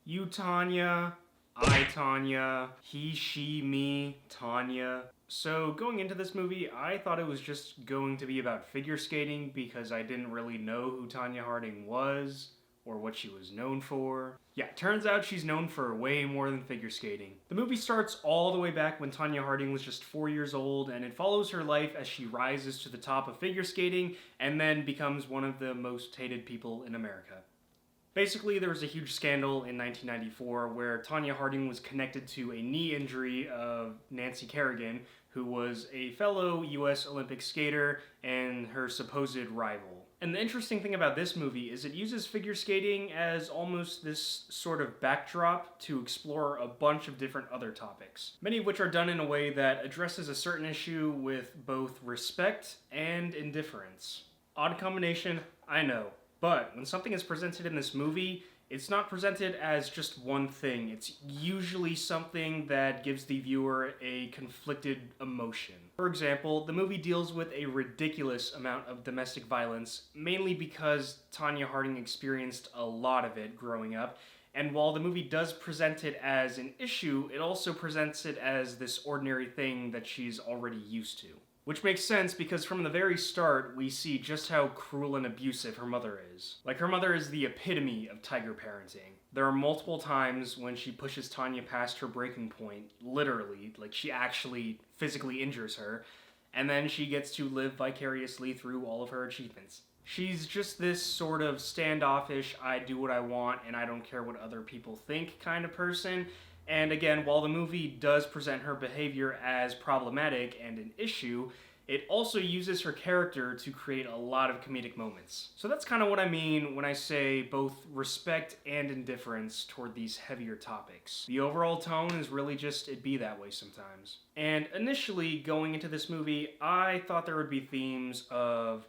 You, Tonya. I, Tonya. He, she, me, Tonya. So, going into this movie, I thought it was just going to be about figure skating because I didn't really know who Tonya Harding was or what she was known for. Yeah, turns out she's known for way more than figure skating. The movie starts all the way back when Tonya Harding was just 4 years old, and it follows her life as she rises to the top of figure skating and then becomes one of the most hated people in America. Basically, there was a huge scandal in 1994 where Tonya Harding was connected to a knee injury of Nancy Kerrigan, who was a fellow US Olympic skater and her supposed rival. And the interesting thing about this movie is it uses figure skating as almost this sort of backdrop to explore a bunch of different other topics, many of which are done in a way that addresses a certain issue with both respect and indifference. Odd combination, I know. But when something is presented in this movie, it's not presented as just one thing. It's usually something that gives the viewer a conflicted emotion. For example, the movie deals with a ridiculous amount of domestic violence, mainly because Tonya Harding experienced a lot of it growing up. And while the movie does present it as an issue, it also presents it as this ordinary thing that she's already used to. Which makes sense because from the very start, we see just how cruel and abusive her mother is. Like, her mother is the epitome of tiger parenting. There are multiple times when she pushes Tonya past her breaking point, literally, like she actually physically injures her, and then she gets to live vicariously through all of her achievements. She's just this sort of standoffish, I do what I want and I don't care what other people think kind of person. And again, while the movie does present her behavior as problematic and an issue, it also uses her character to create a lot of comedic moments. So that's kind of what I mean when I say both respect and indifference toward these heavier topics. The overall tone is really just it be that way sometimes. And initially, going into this movie, I thought there would be themes of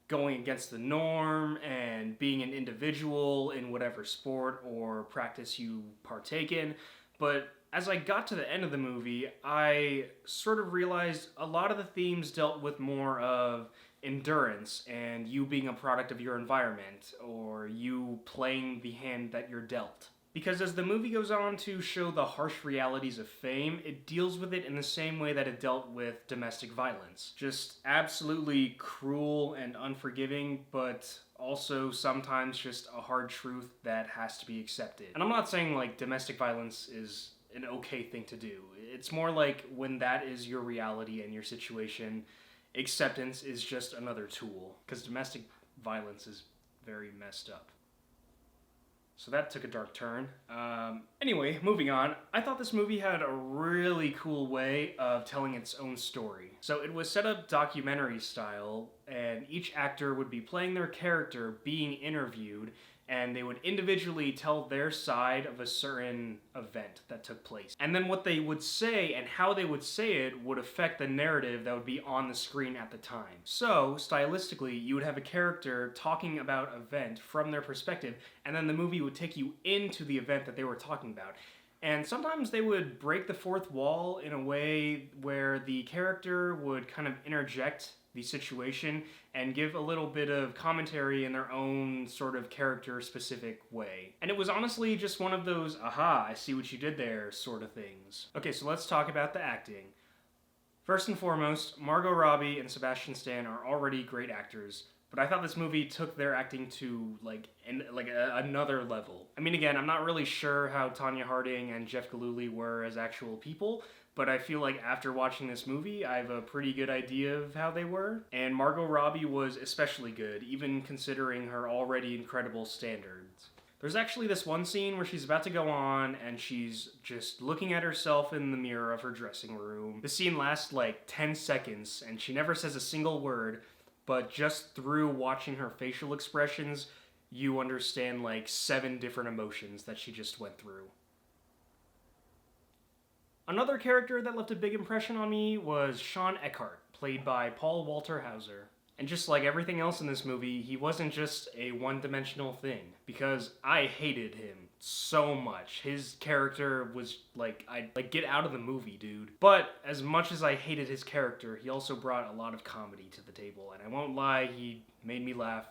going against the norm and being an individual in whatever sport or practice you partake in. But as I got to the end of the movie, I sort of realized a lot of the themes dealt with more of endurance and you being a product of your environment or you playing the hand that you're dealt. Because as the movie goes on to show the harsh realities of fame, it deals with it in the same way that it dealt with domestic violence. Just absolutely cruel and unforgiving, but also sometimes just a hard truth that has to be accepted. And I'm not saying like domestic violence is an okay thing to do. It's more like when that is your reality and your situation, acceptance is just another tool. Because domestic violence is very messed up. So that took a dark turn. Anyway, moving on. I thought this movie had a really cool way of telling its own story. So it was set up documentary style, and each actor would be playing their character being interviewed, and they would individually tell their side of a certain event that took place. And then what they would say and how they would say it would affect the narrative that would be on the screen at the time. So, stylistically, you would have a character talking about an event from their perspective, and then the movie would take you into the event that they were talking about. And sometimes they would break the fourth wall in a way where the character would kind of interject the situation and give a little bit of commentary in their own sort of character-specific way. And it was honestly just one of those, aha, I see what you did there sort of things. Okay, so let's talk about the acting. First and foremost, Margot Robbie and Sebastian Stan are already great actors, but I thought this movie took their acting to another level. I mean, again, I'm not really sure how Tonya Harding and Jeff Gillooly were as actual people, but I feel like after watching this movie, I have a pretty good idea of how they were. And Margot Robbie was especially good, even considering her already incredible standards. There's actually this one scene where she's about to go on and she's just looking at herself in the mirror of her dressing room. The scene lasts like 10 seconds and she never says a single word, but just through watching her facial expressions, you understand like 7 different emotions that she just went through. Another character that left a big impression on me was Sean Eckhart, played by Paul Walter Hauser. And just like everything else in this movie, he wasn't just a one-dimensional thing, because I hated him so much. His character was get out of the movie, dude. But as much as I hated his character, he also brought a lot of comedy to the table, and I won't lie, he made me laugh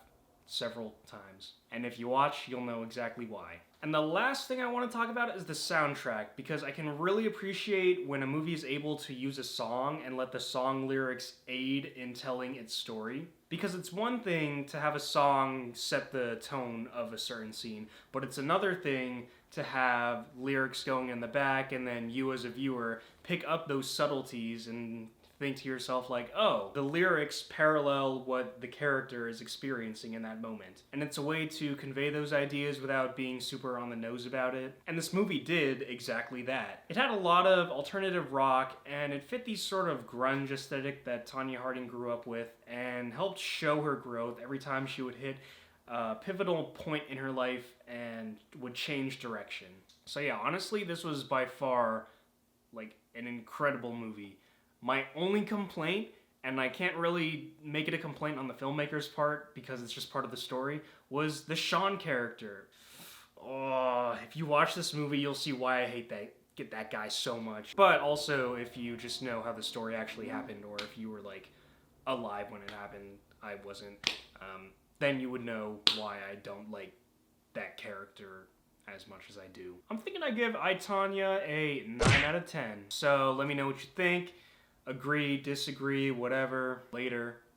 several times. And if you watch, you'll know exactly why. And the last thing I want to talk about is the soundtrack, because I can really appreciate when a movie is able to use a song and let the song lyrics aid in telling its story. Because it's one thing to have a song set the tone of a certain scene, but it's another thing to have lyrics going in the back and then you as a viewer pick up those subtleties and think to yourself like, oh, the lyrics parallel what the character is experiencing in that moment. And it's a way to convey those ideas without being super on the nose about it. And this movie did exactly that. It had a lot of alternative rock, and it fit the sort of grunge aesthetic that Tonya Harding grew up with, and helped show her growth every time she would hit a pivotal point in her life and would change direction. So yeah, honestly, this was by far like an incredible movie. My only complaint, and I can't really make it a complaint on the filmmaker's part because it's just part of the story, was the Sean character. Oh, if you watch this movie, you'll see why I get that guy so much. But also, if you just know how the story actually happened, or if you were like alive when it happened, I wasn't, then you would know why I don't like that character as much as I do. I'm thinking I give I, Tonya a 9 out of 10. So let me know what you think. Agree, disagree, whatever, later.